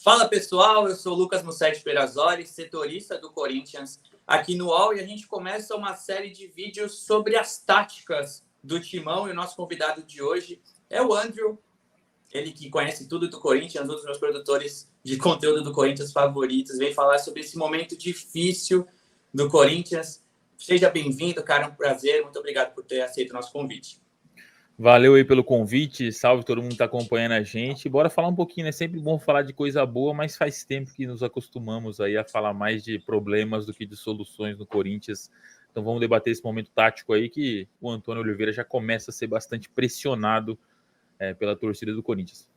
Fala pessoal, eu sou o Lucas Mussetti Perazzoli, setorista do Corinthians aqui no UOL, e a gente começa uma série de vídeos sobre as táticas do Timão, e o nosso convidado de hoje é o Andrew, ele que conhece tudo do Corinthians, um dos meus produtores de conteúdo do Corinthians favoritos, vem falar sobre esse momento difícil do Corinthians. Seja bem-vindo, cara, é um prazer, muito obrigado por ter aceito o nosso convite. Valeu aí pelo convite, salve todo mundo que está acompanhando a gente. Bora falar um pouquinho, né? Sempre bom falar de coisa boa, mas faz tempo que nos acostumamos aí a falar mais de problemas do que de soluções no Corinthians. Então vamos debater esse momento tático aí que o Antônio Oliveira já começa a ser bastante pressionado pela torcida do Corinthians.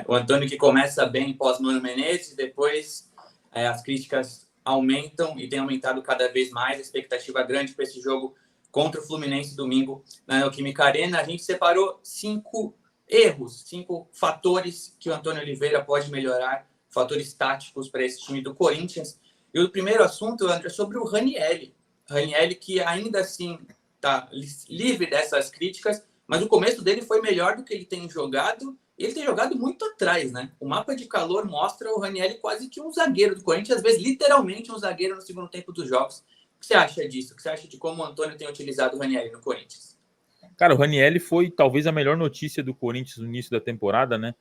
O Antônio que começa bem pós-Mano Menezes, depois as críticas aumentam e tem aumentado cada vez mais, a expectativa grande para esse jogo contra o Fluminense domingo na Neoquímica Arena. A gente separou 5 erros, 5 fatores que o Antônio Oliveira pode melhorar, fatores táticos para esse time do Corinthians. E o primeiro assunto, André, é sobre o Ranieri. Ranieri que ainda assim está livre dessas críticas, mas o começo dele foi melhor do que ele tem jogado. Ele tem jogado muito atrás, né? O mapa de calor mostra o Ranieri quase que um zagueiro do Corinthians, às vezes literalmente um zagueiro no segundo tempo dos jogos. O que você acha disso? O que você acha de como o Antônio tem utilizado o Ranieri no Corinthians? Cara, o Ranieri foi talvez a melhor notícia do Corinthians no início da temporada, né?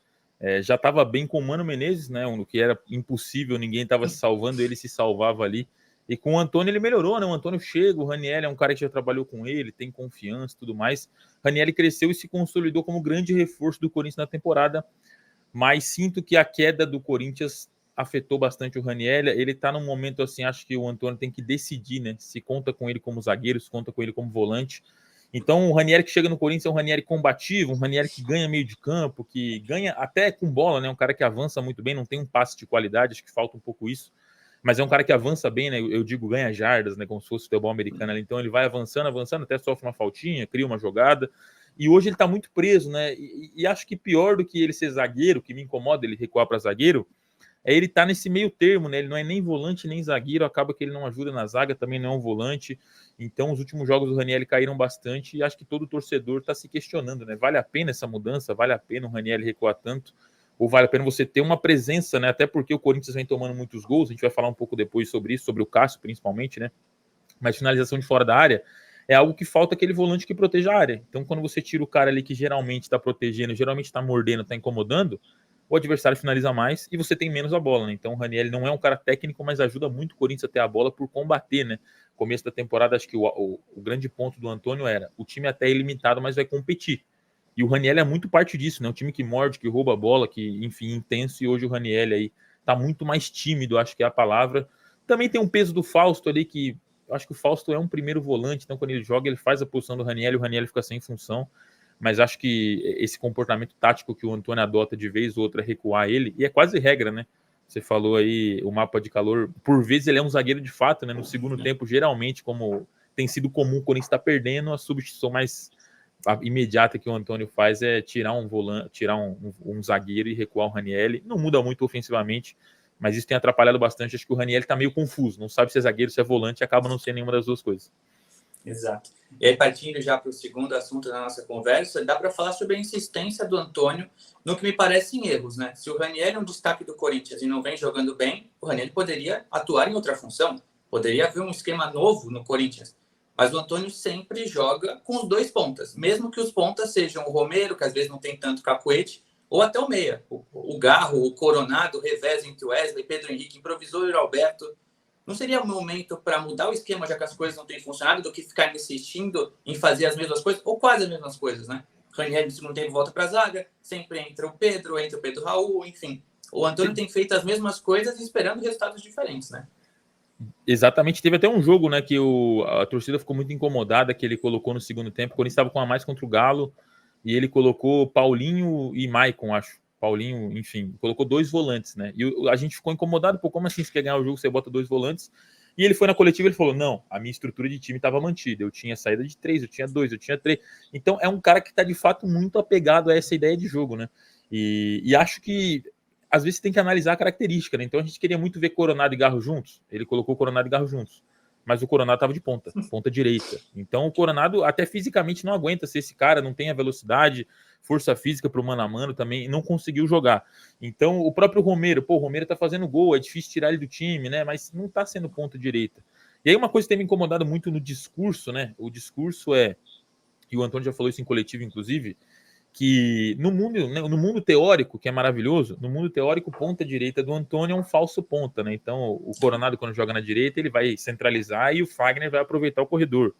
Já estava bem com o Mano Menezes, né? O que era impossível, ninguém estava se salvando, ele se salvava ali. E com o Antônio ele melhorou, né? O Antônio chega, o Ranieri é um cara que já trabalhou com ele, tem confiança e tudo mais. O Ranieri cresceu e se consolidou como grande reforço do Corinthians na temporada, mas sinto que a queda do Corinthians afetou bastante o Ranieri. Ele tá num momento assim, acho que o Antônio tem que decidir, né? Se conta com ele como zagueiro, se conta com ele como volante. Então o Ranieri que chega no Corinthians é um Ranieri combativo, um Ranieri que ganha meio de campo, que ganha até com bola, né? Um cara que avança muito bem, não tem um passe de qualidade, acho que falta um pouco isso. Mas é um cara que avança bem, né? Eu digo ganha jardas, né? Como se fosse futebol americano ali. Então ele vai avançando, até sofre uma faltinha, cria uma jogada. E hoje ele tá muito preso, né? E acho que pior do que ele ser zagueiro, que me incomoda ele recuar para zagueiro, é ele tá nesse meio termo, né? Ele não é nem volante nem zagueiro, acaba que ele não ajuda na zaga, também não é um volante. Então os últimos jogos do Ranieri caíram bastante e acho que todo torcedor tá se questionando, né? Vale a pena essa mudança? Vale a pena o Ranieri recuar tanto? Ou vale a pena você ter uma presença, né? Até porque o Corinthians vem tomando muitos gols, a gente vai falar um pouco depois sobre isso, sobre o Cássio principalmente, né? Mas finalização de fora da área é algo que falta aquele volante que proteja a área. Então quando você tira o cara ali que geralmente está protegendo, geralmente está mordendo, está incomodando, o adversário finaliza mais e você tem menos a bola, né? Então o Ranieri não é um cara técnico, mas ajuda muito o Corinthians a ter a bola por combater, né? Começo da temporada, acho que o grande ponto do Antônio era o time até é ilimitado, mas vai competir. E o Ranieri é muito parte disso, né? Um time que morde, que rouba a bola, que, enfim, intenso. E hoje o Ranieri aí tá muito mais tímido, acho que é a palavra. Também tem um peso do Fausto ali, que acho que o Fausto é um primeiro volante, então quando ele joga, ele faz a posição do Ranieri, o Ranieri fica sem função. Mas acho que esse comportamento tático que o Antônio adota de vez ou outra é recuar ele, e é quase regra, né? Você falou aí o mapa de calor, por vezes ele é um zagueiro de fato, né? No segundo tempo, geralmente, como tem sido comum quando está perdendo, a substituição mais imediata que o Antônio faz é tirar um volante, tirar um zagueiro e recuar o Ranieri. Não muda muito ofensivamente, mas isso tem atrapalhado bastante. Acho que o Ranieri está meio confuso, não sabe se é zagueiro, se é volante, e acaba não sendo nenhuma das duas coisas. Exato. E aí, partindo já para o segundo assunto da nossa conversa, dá para falar sobre a insistência do Antônio no que me parecem erros, né? Se o Ranieri é um destaque do Corinthians e não vem jogando bem, o Ranieri poderia atuar em outra função, poderia haver um esquema novo no Corinthians. Mas o Antônio sempre joga com os dois pontas, mesmo que os pontas sejam o Romero, que às vezes não tem tanto cacuete, ou até o meia, o Garro, o Coronado, o revés entre o Wesley, Pedro Henrique, improvisou o Alberto. Não seria um momento para mudar o esquema, já que as coisas não têm funcionado, do que ficar insistindo em fazer as mesmas coisas, ou quase as mesmas coisas, né? Ranieri no segundo tempo volta para a zaga, sempre entra o Pedro Raul, enfim. O Antônio tem feito as mesmas coisas esperando resultados diferentes, né? Exatamente, teve até um jogo, né, que a torcida ficou muito incomodada, que ele colocou no segundo tempo, quando ele estava com a mais contra o Galo, e ele colocou Paulinho e Maicon, acho. Paulinho, enfim, colocou 2 volantes, né? E a gente ficou incomodado, pô, como assim você quer ganhar o jogo, você bota 2 volantes? E ele foi na coletiva e ele falou, não, a minha estrutura de time estava mantida, eu tinha saída de 3, eu tinha 2, eu tinha 3. Então é um cara que está de fato muito apegado a essa ideia de jogo, né? E acho que às vezes você tem que analisar a característica, né? Então a gente queria muito ver Coronado e Garro juntos, ele colocou Coronado e Garro juntos, mas o Coronado estava de ponta direita. Então o Coronado até fisicamente não aguenta ser esse cara, não tem a velocidade, força física para o mano a mano também, não conseguiu jogar. Então, o próprio Romero, o Romero tá fazendo gol, é difícil tirar ele do time, né? Mas não tá sendo ponta direita. E aí uma coisa que tem me incomodado muito no discurso, né? O discurso e o Antônio já falou isso em coletivo, inclusive, que no mundo teórico, que é maravilhoso, no mundo teórico, ponta direita do Antônio é um falso ponta, né? Então, o Coronado, quando joga na direita, ele vai centralizar e o Fagner vai aproveitar o corredor.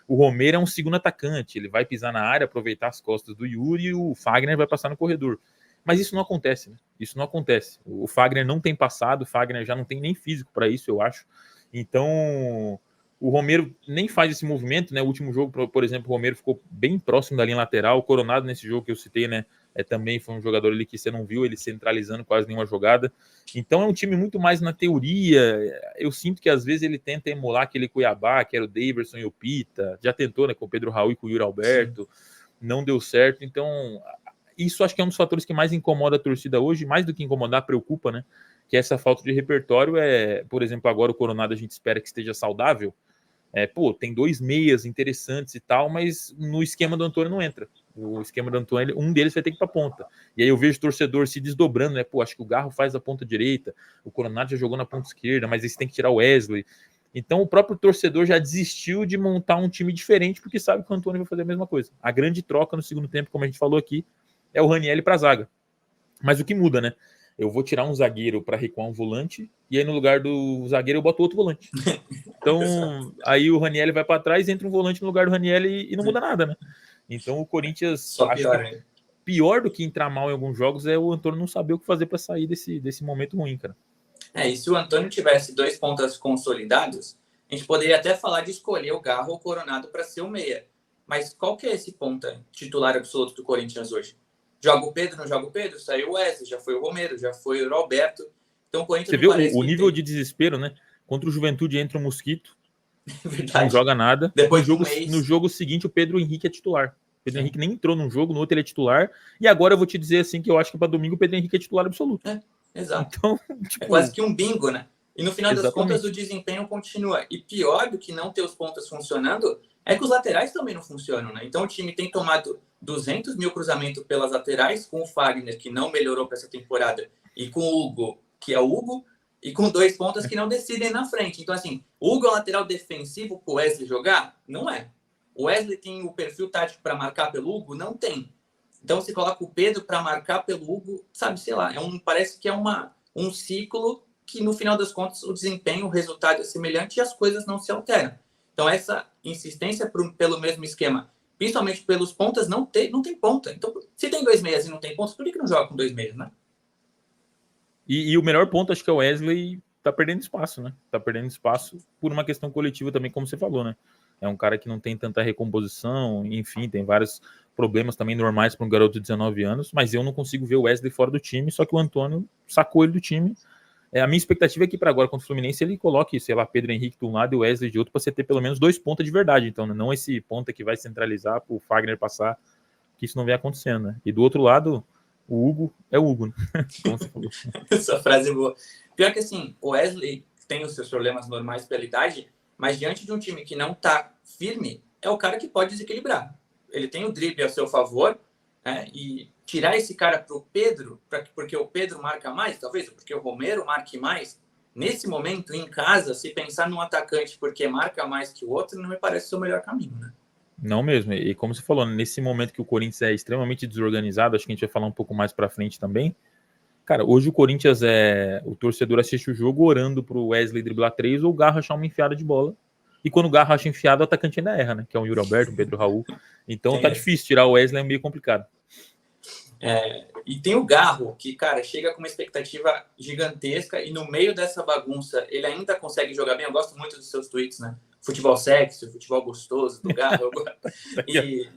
O Romero é um segundo atacante, ele vai pisar na área, aproveitar as costas do Yuri e o Fagner vai passar no corredor. Mas isso não acontece, né? Isso não acontece. O Fagner não tem passado, o Fagner já não tem nem físico para isso, eu acho. Então, o Romero nem faz esse movimento, né? O último jogo, por exemplo, o Romero ficou bem próximo da linha lateral. O Coronado, nesse jogo que eu citei, né? Também foi um jogador ali que você não viu ele centralizando quase nenhuma jogada. Então é um time muito mais na teoria. Eu sinto que às vezes ele tenta emular aquele Cuiabá, que era o Daverson e o Pita. Já tentou, né? Com o Pedro Raul e com o Yuri Alberto. Não deu certo. Então, isso acho que é um dos fatores que mais incomoda a torcida hoje. Mais do que incomodar, preocupa, né? Que essa falta de repertório por exemplo, agora o Coronado a gente espera que esteja saudável. Tem 2 meias interessantes e tal, mas no esquema do Antônio não entra. O esquema do Antônio, um deles vai ter que ir para a ponta. E aí eu vejo o torcedor se desdobrando, né? Acho que o Garro faz a ponta direita, o Coronado já jogou na ponta esquerda, mas aí você tem que tirar o Wesley. Então o próprio torcedor já desistiu de montar um time diferente, porque sabe que o Antônio vai fazer a mesma coisa. A grande troca no segundo tempo, como a gente falou aqui, é o Ranieri para a zaga. Mas o que muda, né? Eu vou tirar um zagueiro para recuar um volante, e aí no lugar do zagueiro eu boto outro volante. Então, aí o Ranieri vai para trás, entra um volante no lugar do Ranieri e não muda nada, né? Então o Corinthians, só pior, acho que pior do que entrar mal em alguns jogos é o Antônio não saber o que fazer para sair desse momento ruim, cara. E se o Antônio tivesse 2 pontas consolidados, a gente poderia até falar de escolher o Garro ou o Coronado para ser o meia. Mas qual que é esse ponta titular absoluto do Corinthians hoje? Joga o Pedro, não joga o Pedro? Saiu o Wesley, já foi o Romero, já foi o Roberto. Então o Corinthians Você vê o nível de desespero, né? Contra o Juventude entra um mosquito, não joga nada. Depois no jogo seguinte, o Pedro Henrique é titular. O Pedro Henrique nem entrou num jogo, no outro ele é titular. E agora eu vou te dizer assim que eu acho que para domingo o Pedro Henrique é titular absoluto. Exato. Então, é quase que um bingo, né? E no final das Exatamente. contas o desempenho continua. E pior do que não ter os pontas funcionando é que os laterais também não funcionam, né? Então o time tem tomado 200 mil cruzamentos pelas laterais, com o Fagner, que não melhorou para essa temporada, e com o Hugo, que é o Hugo, e com 2 pontas que não decidem na frente. Então, assim, o Hugo é um lateral defensivo para o Wesley jogar? Não é. O Wesley tem o perfil tático para marcar pelo Hugo? Não tem. Então, você coloca o Pedro para marcar pelo Hugo, sabe, sei lá, parece que é um ciclo que, no final das contas, o desempenho, o resultado é semelhante e as coisas não se alteram. Então, essa insistência pelo mesmo esquema, principalmente pelos pontas, não tem ponta. Então, se tem 2 meias e não tem pontas, por que não joga com 2 meias, né? E o melhor ponto, acho que é o Wesley tá perdendo espaço, né? Tá perdendo espaço por uma questão coletiva também, como você falou, né? É um cara que não tem tanta recomposição, enfim, tem vários problemas também normais para um garoto de 19 anos, mas eu não consigo ver o Wesley fora do time, só que o Antônio sacou ele do time. A minha expectativa é que para agora contra o Fluminense ele coloque, sei lá, Pedro Henrique de um lado e o Wesley de outro, para você ter pelo menos 2 pontas de verdade, então, né? Não esse ponta que vai centralizar para o Fagner passar, que isso não vem acontecendo, né? E do outro lado, o Hugo é o Hugo, né? Como você falou. Essa frase é boa. Pior que assim, o Wesley tem os seus problemas normais pela idade, mas diante de um time que não tá firme, é o cara que pode desequilibrar. Ele tem o drible a seu favor, né? E tirar esse cara pro Pedro, porque o Pedro marca mais, talvez, porque o Romero marque mais, nesse momento, em casa, se pensar num atacante porque marca mais que o outro, não me parece ser o melhor caminho, né? Não mesmo, e como você falou, nesse momento que o Corinthians é extremamente desorganizado, acho que a gente vai falar um pouco mais pra frente também. Cara, hoje o Corinthians o torcedor assiste o jogo orando pro Wesley driblar 3 ou o Garro achar uma enfiada de bola. E quando o Garro acha enfiado, o atacante ainda erra, né? Que é o Yuri Alberto, o Pedro Raul. Então tá difícil, tirar o Wesley é meio complicado. E tem o Garro, que, cara, chega com uma expectativa gigantesca e no meio dessa bagunça ele ainda consegue jogar bem. Eu gosto muito dos seus tweets, né? Futebol sexy, futebol gostoso do Garro. E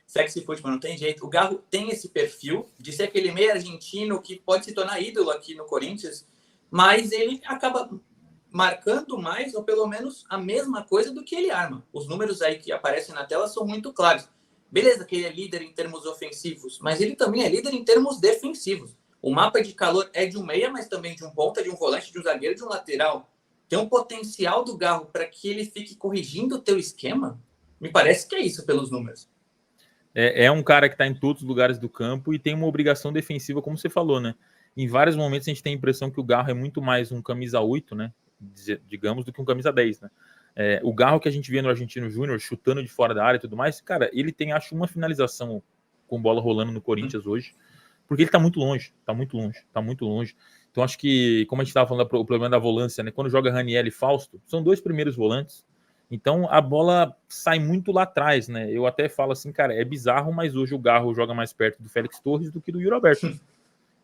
sexy futebol, não tem jeito. O Garro tem esse perfil de ser aquele meio argentino que pode se tornar ídolo aqui no Corinthians, mas ele acaba marcando mais ou pelo menos a mesma coisa do que ele arma. Os números aí que aparecem na tela são muito claros. Beleza que ele é líder em termos ofensivos, mas ele também é líder em termos defensivos. O mapa de calor é de um meia, mas também de um ponta, de um volante, de um zagueiro, de um lateral. Tem um potencial do Garro para que ele fique corrigindo o teu esquema? Me parece que é isso pelos números. É um cara que está em todos os lugares do campo e tem uma obrigação defensiva, como você falou, né? Em vários momentos a gente tem a impressão que o Garro é muito mais um camisa 8, né? Digamos, do que um camisa 10, né? O Garro que a gente vê no Argentino Júnior, chutando de fora da área e tudo mais, cara, ele tem, acho, uma finalização com bola rolando no Corinthians hoje, porque ele tá muito longe. Então acho que, como a gente estava falando, o problema da volância, né? Quando joga Raniel e Fausto, são dois primeiros volantes, então a bola sai muito lá atrás, né? Eu até falo assim, cara, é bizarro, mas hoje o Garro joga mais perto do Félix Torres do que do Yuri Alberto.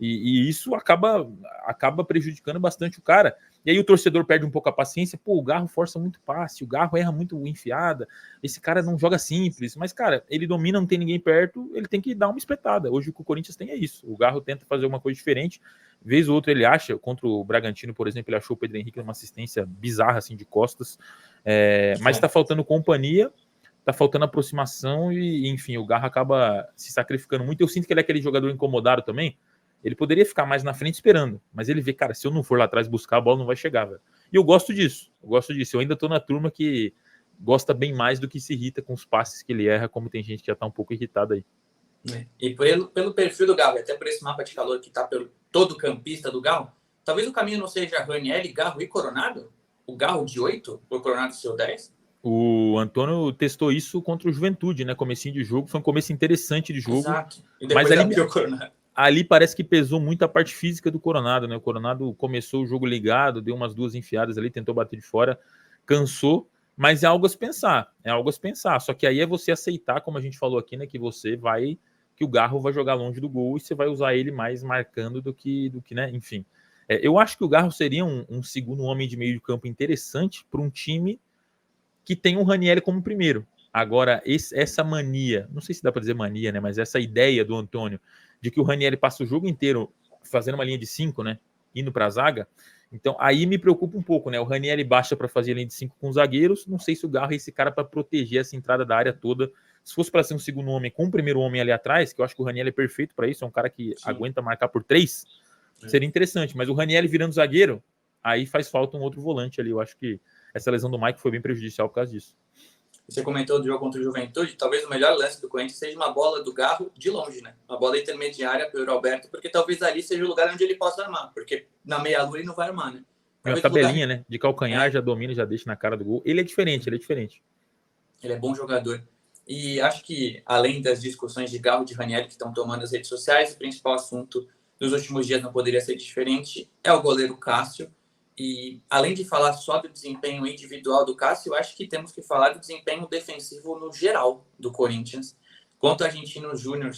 E isso acaba prejudicando bastante o cara. E aí o torcedor perde um pouco a paciência. Pô, o Garro força muito passe, o Garro erra muito enfiada, esse cara não joga simples. Mas, cara, ele domina, não tem ninguém perto, ele tem que dar uma espetada. Hoje o que o Corinthians tem é isso. O Garro tenta fazer uma coisa diferente. Vez ou outra ele acha, contra o Bragantino, por exemplo, ele achou o Pedro Henrique numa assistência bizarra, assim, de costas. Mas tá faltando companhia, tá faltando aproximação e, enfim, o Garro acaba se sacrificando muito. Eu sinto que ele é aquele jogador incomodado também. Ele poderia ficar mais na frente esperando, mas ele vê, cara, se eu não for lá atrás buscar, a bola não vai chegar, velho. E eu gosto disso. Eu ainda tô na turma que gosta bem mais do que se irrita com os passes que ele erra, como tem gente que já tá um pouco irritada aí. E pelo perfil do Garro, até por esse mapa de calor que tá pelo todo campista do Garro, talvez o caminho não seja Raniel, Garro e Coronado? O Garro de 8, o Coronado seu 10? O Antônio testou isso contra o Juventude, né? Comecinho de jogo, foi um começo interessante de jogo. Exato. E depois abriu o Coronado. Ali parece que pesou muito a parte física do Coronado, né? O Coronado começou o jogo ligado, deu umas 2 enfiadas ali, tentou bater de fora, cansou, mas é algo a se pensar, Só que aí é você aceitar, como a gente falou aqui, né? Que o Garro vai jogar longe do gol e você vai usar ele mais marcando do que né? Enfim. Eu acho que o Garro seria um segundo homem de meio de campo interessante para um time que tem o Ranieri como primeiro. Agora, essa mania, não sei se dá para dizer mania, né? Mas essa ideia do Antônio de que o Ranieri passa o jogo inteiro fazendo uma linha de 5, né? Indo para a zaga. Então, aí me preocupa um pouco, né? O Ranieri baixa para fazer a linha de 5 com os zagueiros. Não sei se o Garro é esse cara para proteger essa entrada da área toda. Se fosse para ser um segundo homem com o primeiro homem ali atrás, que eu acho que o Ranieri é perfeito para isso, é um cara que aguenta marcar por 3, seria interessante. Mas o Ranieri virando zagueiro, aí faz falta um outro volante ali. Eu acho que essa lesão do Mike foi bem prejudicial por causa disso. Você comentou do jogo contra o Juventude, talvez o melhor lance do Corinthians seja uma bola do Garro de longe, né? Uma bola intermediária para o Alberto, porque talvez ali seja o lugar onde ele possa armar, porque na meia-lua ele não vai armar, né? Uma tabelinha, né? De calcanhar, já domina, já deixa na cara do gol. Ele é diferente. Ele é bom jogador. E acho que, além das discussões de Garro e de Ranieri que estão tomando as redes sociais, o principal assunto dos últimos dias não poderia ser diferente, é o goleiro Cássio. E além de falar só do desempenho individual do Cássio, eu acho que temos que falar do desempenho defensivo no geral do Corinthians. Quanto ao Argentino Júnior,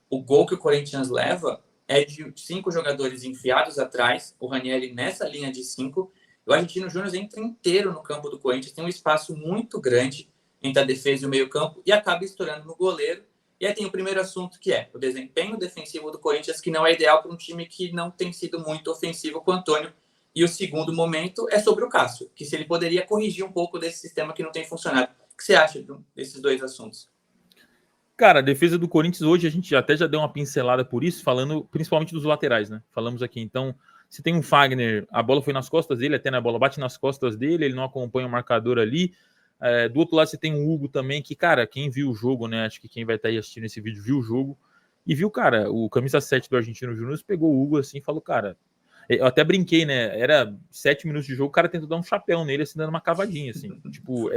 o gol que o Corinthians leva é de 5 jogadores enfiados atrás, o Ranieri nessa linha de 5. O Argentino Júnior entra inteiro no campo do Corinthians, tem um espaço muito grande entre a defesa e o meio-campo e acaba estourando no goleiro. E aí tem o primeiro assunto, que é o desempenho defensivo do Corinthians, que não é ideal para um time que não tem sido muito ofensivo com o Antônio. E o segundo momento é sobre o Cássio, que se ele poderia corrigir um pouco desse sistema que não tem funcionado. O que você acha desses dois assuntos? Cara, a defesa do Corinthians hoje, a gente até já deu uma pincelada por isso, falando principalmente dos laterais, né? Falamos aqui, então, se tem um Fagner, a bola foi nas costas dele, até na bola bate nas costas dele, ele não acompanha o marcador ali. Do outro lado você tem o Hugo também, que, cara, quem viu o jogo, né? Acho que quem vai estar aí assistindo esse vídeo viu o jogo. E viu, cara, o camisa 7 do Argentino Júnior pegou o Hugo assim e falou, cara... Eu até brinquei, né? Era 7 minutos de jogo, o cara tentou dar um chapéu nele, assim, dando uma cavadinha, assim. Tipo,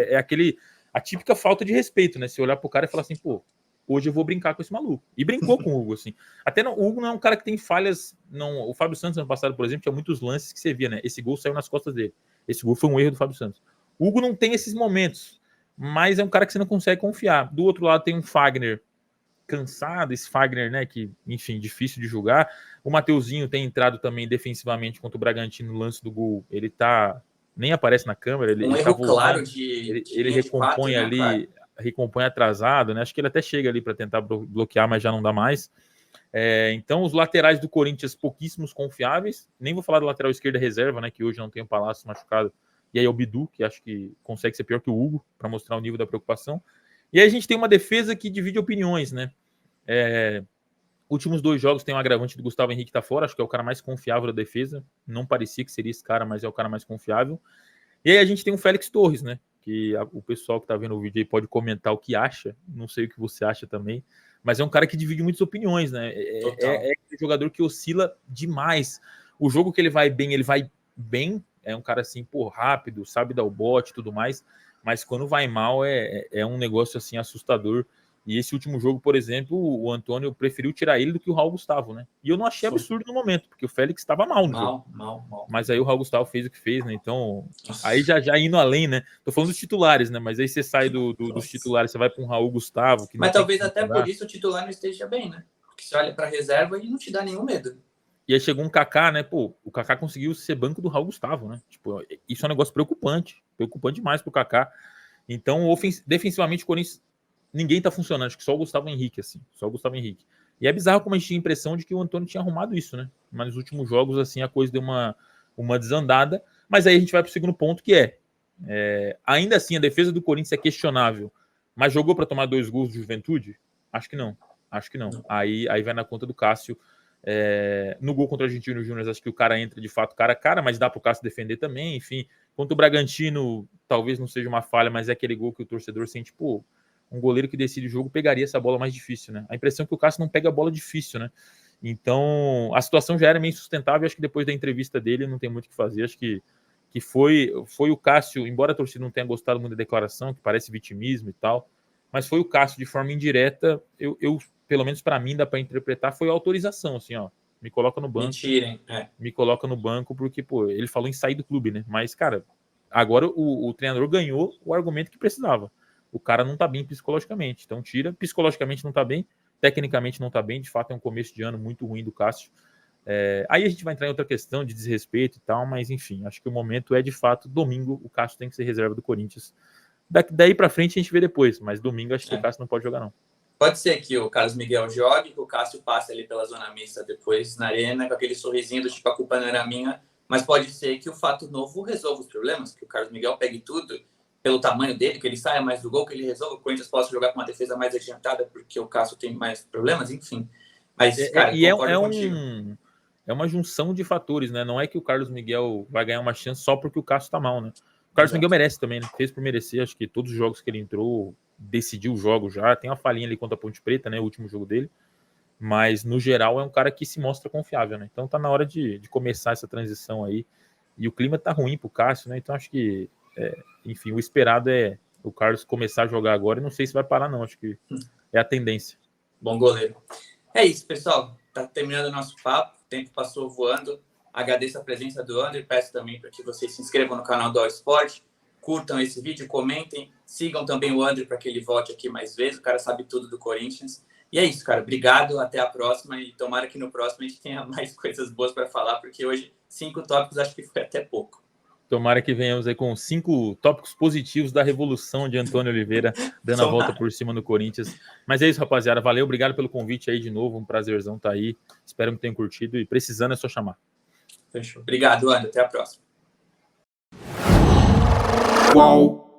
a típica falta de respeito, né? Você olhar pro cara e falar assim, pô, hoje eu vou brincar com esse maluco. E brincou com o Hugo, assim. Até o Hugo não é um cara que tem falhas. Não, o Fábio Santos, ano passado, por exemplo, tinha muitos lances que você via, né? Esse gol saiu nas costas dele. Esse gol foi um erro do Fábio Santos. O Hugo não tem esses momentos, mas é um cara que você não consegue confiar. Do outro lado tem um Fagner cansado, esse Fagner, né, que, enfim, difícil de julgar. O Mateuzinho tem entrado também defensivamente contra o Bragantino no lance do gol. Ele nem aparece na câmera, ele erro tá claro ele recompõe de 4, ali, né, recompõe atrasado, né? Acho que ele até chega ali para tentar bloquear, mas já não dá mais. Então, os laterais do Corinthians, pouquíssimos confiáveis. Nem vou falar do lateral esquerda reserva, né, que hoje não tem o Palácio machucado. E aí o Bidu, que acho que consegue ser pior que o Hugo, para mostrar o nível da preocupação. E aí a gente tem uma defesa que divide opiniões, né? Últimos 2 jogos tem um agravante do Gustavo Henrique tá fora, acho que é o cara mais confiável da defesa. Não parecia que seria esse cara, mas é o cara mais confiável. E aí a gente tem o Félix Torres, né? Que o pessoal que tá vendo o vídeo aí pode comentar o que acha. Não sei o que você acha também. mas é um cara que divide muitas opiniões, né? É aquele jogador que oscila demais. O jogo que ele vai bem, é um cara assim, pô, rápido, sabe dar o bote e tudo mais, mas quando vai mal é um negócio assim assustador. E esse último jogo, por exemplo, o Antônio preferiu tirar ele do que o Raul Gustavo, né? E eu não achei absurdo no momento, porque o Félix estava mal no jogo. Mal. Mas aí o Raul Gustavo fez o que fez, né? Então, aí já indo além, né? Tô falando dos titulares, né? Mas aí você sai dos titulares, você vai para um Raul Gustavo. Que mas talvez até por isso o titular não esteja bem, né? Porque você olha para a reserva e não te dá nenhum medo. E aí chegou um Kaká, né? Pô, o Kaká conseguiu ser banco do Raul Gustavo, né? Tipo, isso é um negócio preocupante demais pro Kaká. Então, defensivamente, o Corinthians, ninguém tá funcionando. Acho que só o Gustavo Henrique, assim. Só o Gustavo Henrique. E é bizarro como a gente tinha a impressão de que o Antônio tinha arrumado isso, né? Mas nos últimos jogos, assim, a coisa deu uma desandada. Mas aí a gente vai pro segundo ponto, que ainda assim, a defesa do Corinthians é questionável. Mas jogou para tomar 2 gols de Juventude? Acho que não. Aí vai na conta do Cássio. No gol contra o Argentino Júnior, acho que o cara entra de fato cara a cara, mas dá pro Cássio defender também, enfim. Contra o Bragantino, talvez não seja uma falha, mas é aquele gol que o torcedor sente, pô, um goleiro que decide o jogo pegaria essa bola mais difícil, né? A impressão é que o Cássio não pega a bola difícil, né? Então, a situação já era meio insustentável, acho que depois da entrevista dele não tem muito o que fazer, acho que foi o Cássio, embora a torcida não tenha gostado muito da declaração, que parece vitimismo e tal, mas foi o Cássio de forma indireta, eu pelo menos para mim dá para interpretar, foi a autorização, assim, ó, me coloca no banco. Mentirem, me coloca no banco, porque, pô, ele falou em sair do clube, né? Mas, cara, agora o treinador ganhou o argumento que precisava. O cara não tá bem psicologicamente, então tira, psicologicamente não tá bem, tecnicamente não tá bem, de fato é um começo de ano muito ruim do Cássio. Aí a gente vai entrar em outra questão de desrespeito e tal, mas enfim, acho que o momento é de fato domingo, o Cássio tem que ser reserva do Corinthians. Daí pra frente a gente vê depois, mas domingo acho que o Cássio não pode jogar, não. Pode ser que o Carlos Miguel jogue, que o Cássio passe ali pela zona mista depois na arena, com aquele sorrisinho do tipo, a culpa não era minha, mas pode ser que o fato novo resolva os problemas, que o Carlos Miguel pegue tudo pelo tamanho dele, que ele saia mais do gol, que ele resolva, o Corinthians possa jogar com uma defesa mais adiantada, porque o Cássio tem mais problemas, enfim. Mas, cara, é uma junção de fatores, né? Não é que o Carlos Miguel vai ganhar uma chance só porque o Cássio tá mal, né? O Carlos Miguel merece também, né? Fez por merecer, acho que todos os jogos que ele entrou, decidiu o jogo já, tem uma falhinha ali contra a Ponte Preta, né? O último jogo dele. Mas, no geral, é um cara que se mostra confiável, né? Então tá na hora de começar essa transição aí. E o clima tá ruim pro Cássio, né? Então acho que, enfim, o esperado é o Carlos começar a jogar agora. E não sei se vai parar, não. Acho que é a tendência. Bom goleiro. É isso, pessoal. Tá terminando o nosso papo. O tempo passou voando. Agradeço a presença do André. Peço também para que vocês se inscrevam no canal do All Sport. Curtam esse vídeo, comentem. Sigam também o André para que ele volte aqui mais vezes. O cara sabe tudo do Corinthians. E é isso, cara. Obrigado. Até a próxima. E tomara que no próximo a gente tenha mais coisas boas para falar, porque hoje 5 tópicos acho que foi até pouco. Tomara que venhamos aí com 5 tópicos positivos da revolução de Antônio Oliveira, dando a volta por cima do Corinthians. Mas é isso, rapaziada. Valeu, obrigado pelo convite aí de novo. Um prazerzão estar aí. Espero que tenham curtido e precisando é só chamar. Fechou. Obrigado, André. Até a próxima. Qual?